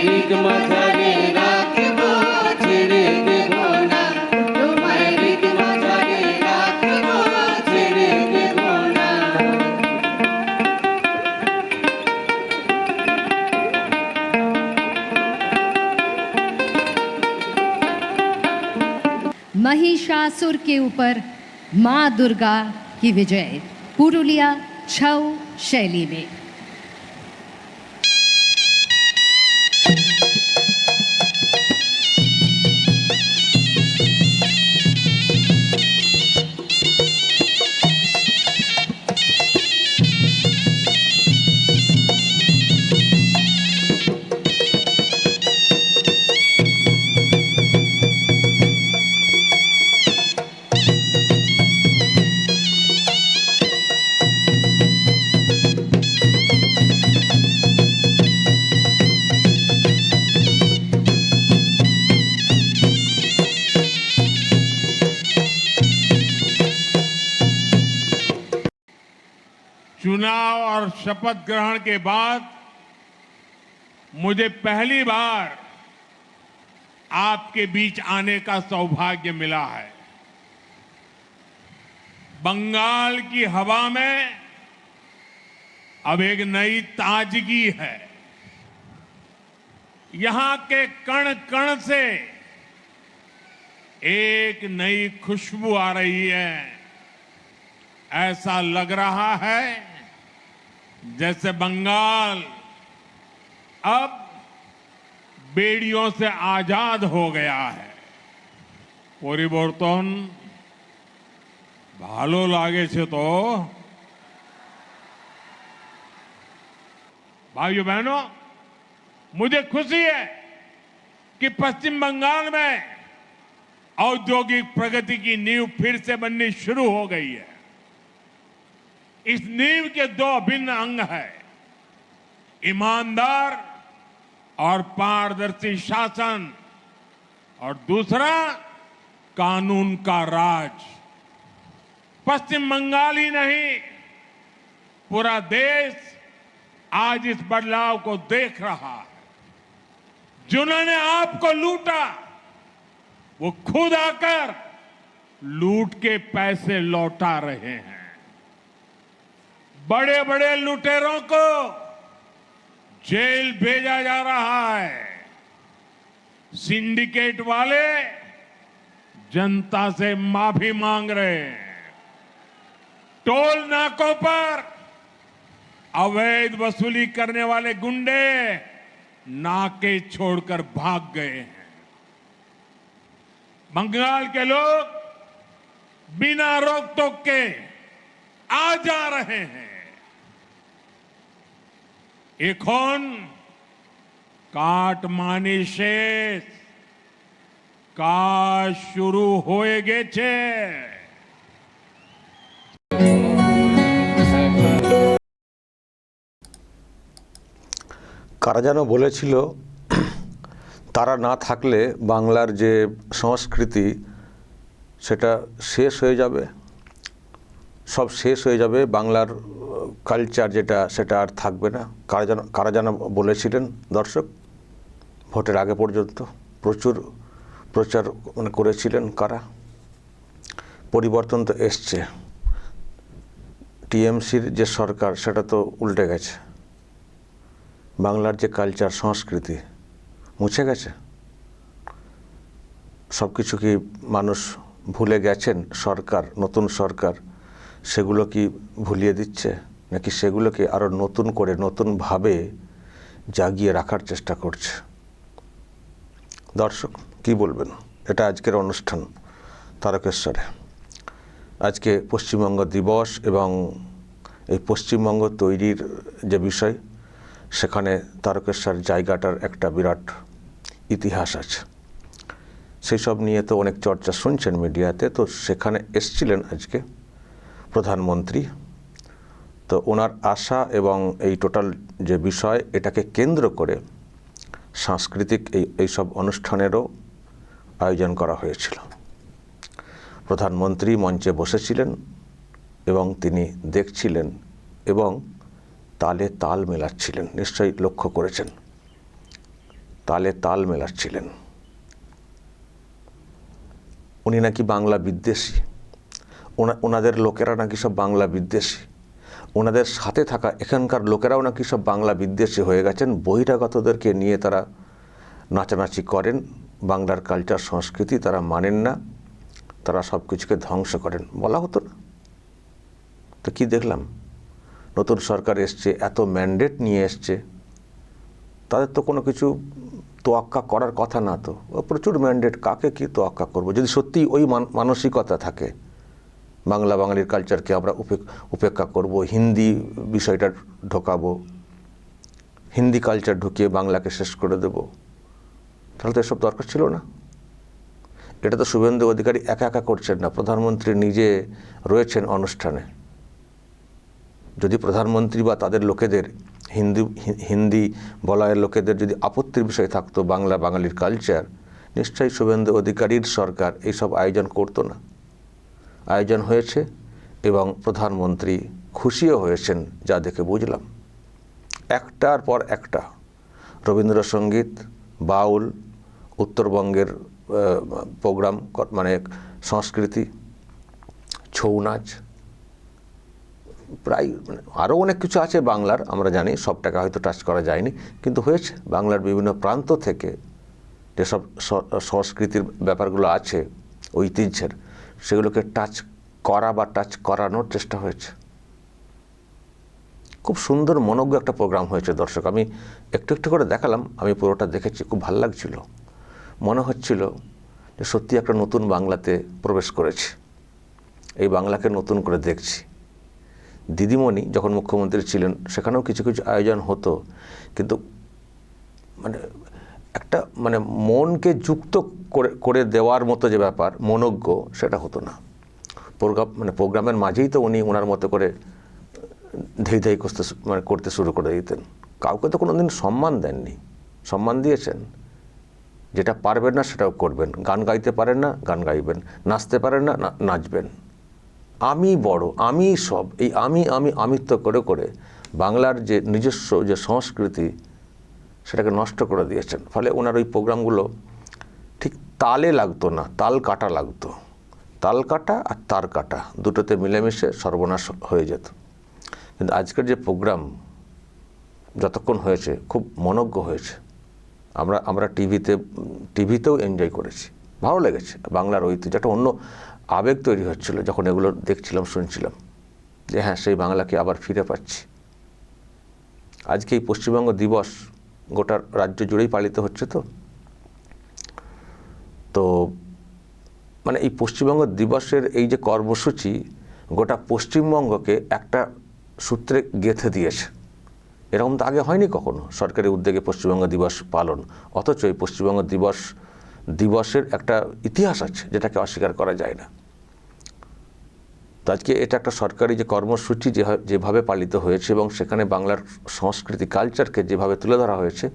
রিক মাঝারে রাখবো, ছেড়ে দেব না, তোমায় রিক মাঝারে রাখবো, ছেড়ে দেব না। महिषासुर के ऊपर मां दुर्गा की विजय पुरुलिया छऊ शैली में। चुनाव और शपथ ग्रहण के बाद मुझे पहली बार आपके बीच आने का सौभाग्य मिला है। बंगाल की हवा में अब एक नई ताजगी है। यहां के कण कण से एक नई खुशबू आ रही है। ऐसा लग रहा है जैसे बंगाल अब बेड़ियों से आजाद हो गया है। परिवर्तन भालो लागे छे तो भाइयों बहनों, मुझे खुशी है कि पश्चिम बंगाल में औद्योगिक प्रगति की नींव फिर से बननी शुरू हो गई है। इस नींव के दो अभिन्न अंग हैं, ईमानदार और पारदर्शी शासन, और दूसरा कानून का राज। पश्चिम बंगाल ही नहीं, पूरा देश आज इस बदलाव को देख रहा है। जिन्होंने आपको लूटा वो खुद आकर लूट के पैसे लौटा रहे हैं। बड़े बड़े लुटेरों को जेल भेजा जा रहा है। सिंडिकेट वाले जनता से माफी मांग रहे हैं। टोल नाकों पर अवैध वसूली करने वाले गुंडे नाके छोड़कर भाग गए हैं। बंगाल के लोग बिना रोक टोक के आ जा रहे हैं। এখন কাটমানি শেষ, কাজ শুরু হয়ে গেছে। কারা যেন বলেছিল তারা না থাকলে বাংলার যে সংস্কৃতি সেটা শেষ হয়ে যাবে, সব শেষ হয়ে যাবে, বাংলার কালচার যেটা সেটা আর থাকবে না। কারা যেন বলেছিলেন দর্শক? ভোটের আগে পর্যন্ত প্রচুর প্রচার করেছিলেন কারা? পরিবর্তন তো এসছে। টিএমসির যে সরকার সেটা তো উল্টে গেছে। বাংলার যে কালচার সংস্কৃতি মুছে গেছে। সব কিছু কি মানুষ ভুলে গেছেন? সরকার, নতুন সরকার সেগুলো কি ভুলিয়ে দিচ্ছে, নাকি সেগুলোকে আরও নতুন করে নতুনভাবে জাগিয়ে রাখার চেষ্টা করছে? দর্শক কি বলবেন? এটা আজকের অনুষ্ঠান তারকেশ্বরে। আজকে পশ্চিমবঙ্গ দিবস এবং এই পশ্চিমবঙ্গ তৈরির যে বিষয়, সেখানে তারকেশ্বর জায়গাটার একটা বিরাট ইতিহাস আছে। সেই সব নিয়ে তো অনেক চর্চা শুনছেন মিডিয়াতে। তো সেখানে এসছিলেন আজকে প্রধানমন্ত্রী। তো ওনার আশা এবং এই টোটাল যে বিষয়, এটাকে কেন্দ্র করে সাংস্কৃতিক এইসব অনুষ্ঠানেরও আয়োজন করা হয়েছিল। প্রধানমন্ত্রী মঞ্চে বসেছিলেন এবং তিনি দেখছিলেন এবং তালে তাল মেলাচ্ছিলেন। নিশ্চয়ই লক্ষ্য করেছেন। তালে তাল মেলাচ্ছিলেন। উনি নাকি বাংলা বিদ্বেষী, ওনাদের লোকেরা নাকি সব বাংলা বিদ্বেষী, ওনাদের সাথে থাকা এখানকার লোকেরাও নাকি সব বাংলা বিদ্বেষী হয়ে গেছেন। বহিরাগতদেরকে নিয়ে তারা নাচানাচি করেন, বাংলার কালচার সংস্কৃতি তারা মানেন না, তারা সব কিছুকে ধ্বংস করেন, বলা হতো না? তো কি দেখলাম, নতুন সরকার এসছে, এত ম্যান্ডেট নিয়ে এসছে, তাদের তো কোনো কিছু তোয়াক্কা করার কথা না। তো প্রচুর ম্যান্ডেট, কাকে কি তোয়াক্কা করবো? যদি সত্যিই ওই মানসিকতা থাকে, বাংলা বাঙালির কালচারকে আমরা উপেক্ষা করব, হিন্দি বিষয়টা ঢোকাবো, হিন্দি কালচার ঢুকিয়ে বাংলাকে শেষ করে দেব, তাহলে তো এসব দরকার ছিল না। এটা তো শুভেন্দু অধিকারী একা একা করছেন না, প্রধানমন্ত্রী নিজে রয়েছেন অনুষ্ঠানে। যদি প্রধানমন্ত্রী বা তাদের লোকেদের, হিন্দি বলয়ের লোকেদের যদি আপত্তির বিষয় থাকতো বাংলা বাঙালির কালচার, নিশ্চয়ই শুভেন্দু অধিকারীর সরকার এইসব আয়োজন করতো না। আয়োজন হয়েছে এবং প্রধানমন্ত্রী খুশিও হয়েছেন, যা দেখে বুঝলাম। একটার পর একটা রবীন্দ্রসঙ্গীত, বাউল, উত্তরবঙ্গের প্রোগ্রাম, মানে সংস্কৃতি, ছৌ নাচ, প্রায় আরও অনেক কিছু আছে বাংলার, আমরা জানি, সবটাকে হয়তো টাচ করা যায়নি, কিন্তু হয়েছে। বাংলার বিভিন্ন প্রান্ত থেকে যেসব সংস্কৃতির ব্যাপারগুলো আছে, ঐতিহ্যের, সেগুলোকে টাচ করা বা টাচ করানোর চেষ্টা হয়েছে। খুব সুন্দর মনোজ্ঞ একটা প্রোগ্রাম হয়েছে দর্শক। আমি একটু একটু করে দেখালাম, আমি পুরোটা দেখেছি, খুব ভালো লাগছিল। মনে হচ্ছিল যে সত্যি একটা নতুন বাংলাতে প্রবেশ করেছি, এই বাংলাকে নতুন করে দেখছি। দিদিমণি যখন মুখ্যমন্ত্রী ছিলেন সেখানেও কিছু কিছু আয়োজন হতো, কিন্তু মানে একটা মানে মনকে যুক্ত করে দেওয়ার মতো যে ব্যাপার, মনোজ্ঞ, সেটা হতো না। প্রোগ্রামের মাঝেই তো উনি ওনার মতো করে ধেই করতে শুরু করে দিতেন। কাউকে তো কোনো দিন সম্মান দেননি। সম্মান দিয়েছেন, যেটা পারবেন না সেটাও করবেন। গান গাইতে পারেন না, গান গাইবেন। নাচতে পারেন না, নাচবেন। আমি বড়, আমি সব, এই আমিত্ব করে করে বাংলার যে নিজস্ব যে সংস্কৃতি, সেটাকে নষ্ট করে দিয়েছেন। ফলে ওনার ওই প্রোগ্রামগুলো ঠিক তালে লাগতো না, তাল কাটা লাগতো। তাল কাটা আর তার কাটা দুটোতে মিলেমিশে সর্বনাশ হয়ে যেত। কিন্তু আজকের যে প্রোগ্রাম যতক্ষণ হয়েছে খুব মনোজ্ঞ হয়েছে। আমরা টিভিতেও এনজয় করেছি, ভালো লেগেছে। বাংলার ঐতিহ্য একটা অন্য আবেগ তৈরি হচ্ছিল যখন এগুলো দেখছিলাম, শুনছিলাম, যে হ্যাঁ, সেই বাংলাকে আবার ফিরে পাচ্ছি। আজকে এই পশ্চিমবঙ্গ দিবস গোটা রাজ্য জুড়েই পালিত হচ্ছে। তো মানে এই পশ্চিমবঙ্গ দিবসের এই যে কর্মসূচি গোটা পশ্চিমবঙ্গকে একটা সূত্রে গেঁথে দিয়েছে। এরকম তো আগে হয়নি কখনো, সরকারি উদ্যোগে পশ্চিমবঙ্গ দিবস পালন। অথচ এই পশ্চিমবঙ্গ দিবসের একটা ইতিহাস আছে, যেটাকে অস্বীকার করা যায় না। তো আজকে এটা একটা সরকারি যে কর্মসূচি যেভাবে পালিত হয়েছে, এবং সেখানে বাংলার সংস্কৃতি, কালচারকে যেভাবে তুলে ধরা হয়েছে,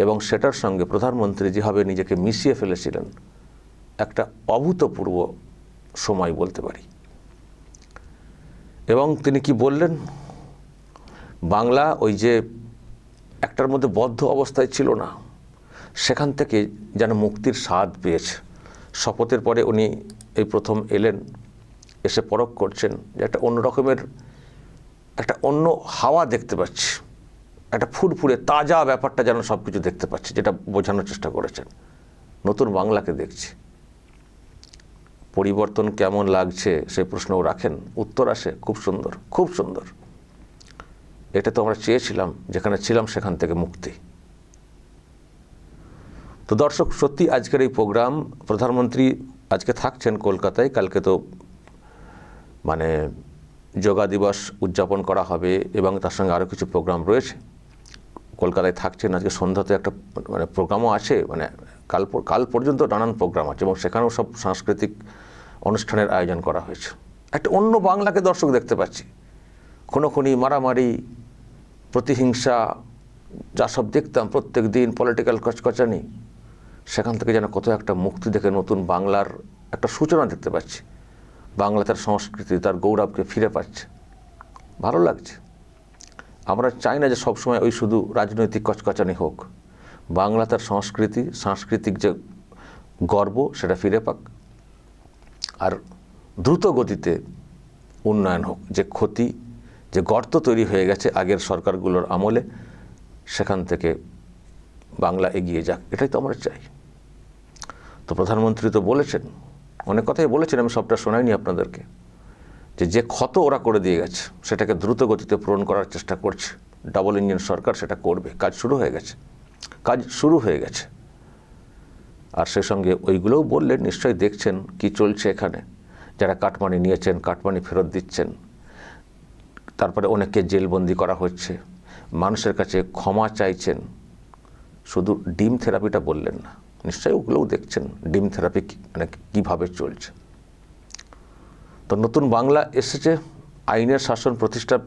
এবং সেটার সঙ্গে প্রধানমন্ত্রী যেভাবে নিজেকে মিশিয়ে ফেলেছিলেন, একটা অভূতপূর্ব সময় বলতে পারি। এবং তিনি কি বললেন, বাংলা ওই যে একটার মধ্যে বদ্ধ অবস্থায় ছিল না, সেখান থেকে যেন মুক্তির স্বাদ পেয়েছে। শপথের পরে উনি এই প্রথম এলেন, এসে পরখ করছেন যে একটা অন্য রকমের, একটা অন্য হাওয়া দেখতে পাচ্ছি, একটা ফুরফুরে তাজা ব্যাপারটা যেন সব কিছু দেখতে পাচ্ছি, যেটা বোঝানোর চেষ্টা করেছেন। নতুন বাংলাকে দেখছি। পরিবর্তন কেমন লাগছে সেই প্রশ্নও রাখেন, উত্তর আসে খুব সুন্দর, খুব সুন্দর। এটা তো আমরা চেয়েছিলাম, যেখানে ছিলাম সেখান থেকে মুক্তি। তো দর্শক, সত্যি আজকের এই প্রোগ্রাম, প্রধানমন্ত্রী আজকে থাকছেন কলকাতায়, কালকে তো মানে যোগা দিবস উদযাপন করা হবে, এবং তার সঙ্গে আরও কিছু প্রোগ্রাম রয়েছে। কলকাতায় থাকছেন, আজকে সন্ধ্যাতে একটা মানে প্রোগ্রামও আছে, মানে কাল পর্যন্ত নানান প্রোগ্রাম আছে, এবং সেখানেও সব সাংস্কৃতিক অনুষ্ঠানের আয়োজন করা হয়েছে। একটা অন্য বাংলাকে দর্শক দেখতে পাচ্ছি। খুনোখুনি, মারামারি, প্রতিহিংসা, যা সব দেখতাম প্রত্যেক দিন, পলিটিক্যাল কচকচানি, সেখান থেকে যেন কত একটা মুক্তি দেখে নতুন বাংলার একটা সূচনা দেখতে পাচ্ছি। বাংলা তার সংস্কৃতি, তার গৌরবকে ফিরে পাচ্ছে, ভালো লাগছে। আমরা চাই না যে সবসময় ওই শুধু রাজনৈতিক কচকচানি হোক। বাংলা তার সংস্কৃতি, সাংস্কৃতিক যে গর্ব সেটা ফিরে পাক, আর দ্রুত গতিতে উন্নয়ন হোক। যে ক্ষতি, যে গর্ত তৈরি হয়ে গেছে আগের সরকারগুলোর আমলে, সেখান থেকে বাংলা এগিয়ে যাক, এটাই তো আমরা চাই। তো প্রধানমন্ত্রী তো বলেছেন, অনেক কথাই বলেছেন, আমি সবটা শোনাইনি আপনাদেরকে, যে ক্ষত ওরা করে দিয়ে গেছে সেটাকে দ্রুত গতিতে পূরণ করার চেষ্টা করছে। ডাবল ইঞ্জিন সরকার সেটা করবে, কাজ শুরু হয়ে গেছে। আর সেই সঙ্গে ওইগুলোও বললেন, নিশ্চয়ই দেখছেন কি চলছে এখানে, যারা কাটমানি নিয়েছেন কাটমানি ফেরত দিচ্ছেন, তারপরে অনেককে জেলবন্দি করা হচ্ছে, মানুষের কাছে ক্ষমা চাইছেন। শুধু ডিম থেরাপিটা বললেন না, নিশ্চয়ই ওগুলোও দেখছেন ডিম থেরাপি মানে কীভাবে চলছে। তো নতুন বাংলা এসেছে, আইনের শাসন প্রতিষ্ঠা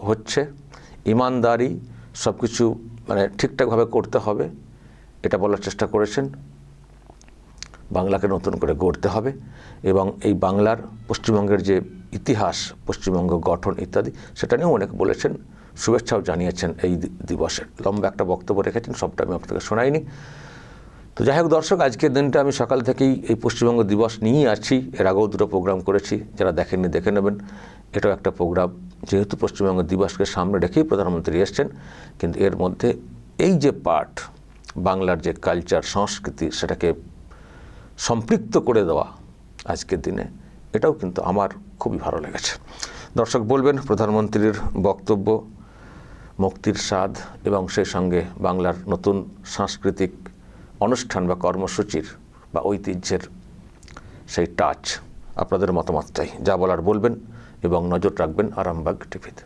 হচ্ছে, ইমানদারি সব কিছু মানে ঠিকঠাকভাবে করতে হবে, এটা বলার চেষ্টা করেছেন। বাংলাকে নতুন করে গড়তে হবে এবং এই বাংলার, পশ্চিমবঙ্গের যে ইতিহাস, পশ্চিমবঙ্গ গঠন ইত্যাদি, সেটা নিয়েও অনেক বলেছেন, শুভেচ্ছাও জানিয়েছেন এই দিবসের। লম্বা একটা বক্তব্য রেখেছেন, সবটা আমি আপনাকে শোনাইনি। তো যাই হোক দর্শক, আজকের দিনটা আমি সকাল থেকেই এই পশ্চিমবঙ্গ দিবস নিয়েই আছি। এর আগেও দুটো প্রোগ্রাম করেছি, যারা দেখেননি দেখে নেবেন। এটাও একটা প্রোগ্রাম, যেহেতু পশ্চিমবঙ্গ দিবসকে সামনে রেখেই প্রধানমন্ত্রী এসছেন, কিন্তু এর মধ্যে এই যে পার্ট, বাংলার যে কালচার, সংস্কৃতি, সেটাকে সম্পৃক্ত করে দেওয়া আজকের দিনে, এটাও কিন্তু আমার খুবই ভালো লেগেছে। দর্শক বলবেন প্রধানমন্ত্রীর বক্তব্য, মুক্তির স্বাদ এবং সেই সঙ্গে বাংলার নতুন সাংস্কৃতিক অনুষ্ঠান বা কর্মসূচির বা ঐতিহ্যের সেই টাচ, আপনাদের মতামত চাই। যা বলার বলবেন এবং নজর রাখবেন আরামবাগ টিভিতে।